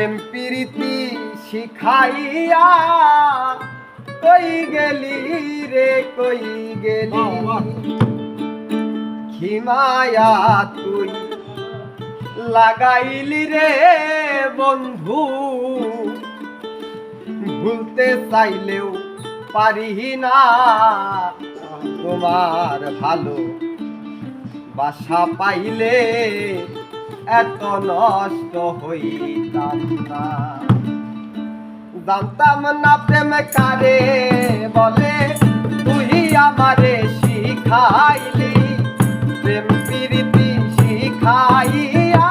প্রেম প্রীতি শিখাইয়া কই গেলি রে কই গেলি খিমায়া তুই লাগাইলি রে বন্ধু ভুলতে চাইলেও পারি না তোমার ভালো বাসা পাইলে এত নষ্ট হইতাম না জানতাম না প্রেম কারে বলে তুই আমারে শিখাইলি প্রেম প্রীতি শিখাইয়া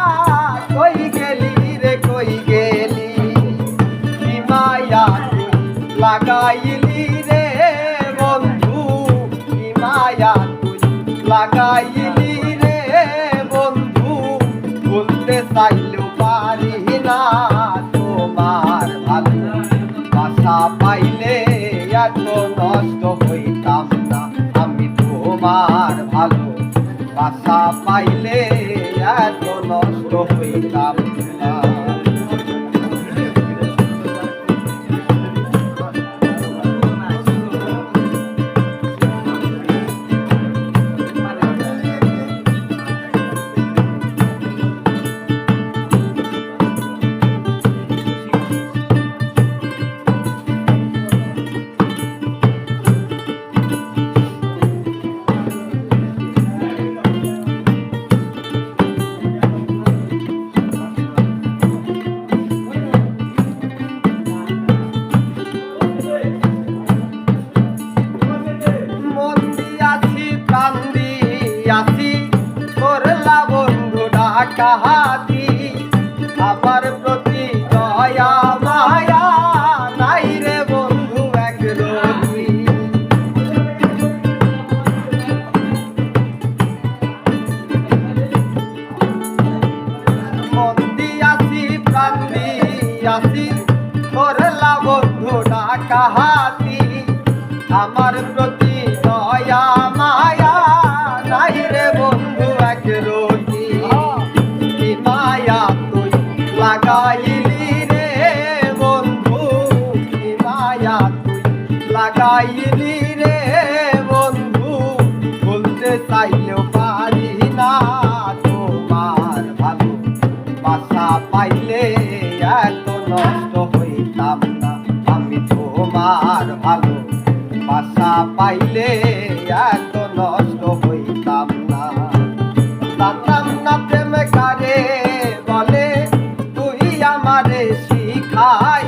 কই গেলি রে কই গেলি কি মায়া তুই লাগাইলি রে বন্ধু কি মায়া তুই লাগাইলি রে বন্ধু বলতে চাইলেও পারি না তোমার ভালো বাসা পাইলে এত নষ্ট হইতাম না আমি তোমার ভালো বাসা পাইলে এত নষ্ট হইতাম না করলা বন্ধু ডাকাতি আমার প্রতি দয়া মায়া নাই রে বন্ধু এক রবি মন দিয়াছি প্রাণ দিয়াছি করলা বন্ধু ডাকাতি আমার প্রতি দয়া মায়া নাই রে বন্ধু এক রতি কি মায়া তুই লাগাইলি রে বন্ধু কি মায়া তুই লাগাইলি রে বন্ধু বলতে চাইলেও পারি না তোমার ভালো বাসা পাইলে এত নষ্ট হইতাম না আমি তোমার ভালো বাসা পাইলে এত নষ্ট হইতাম না জানতাম না প্রেম কারে বলে তুই আমারে শিখাই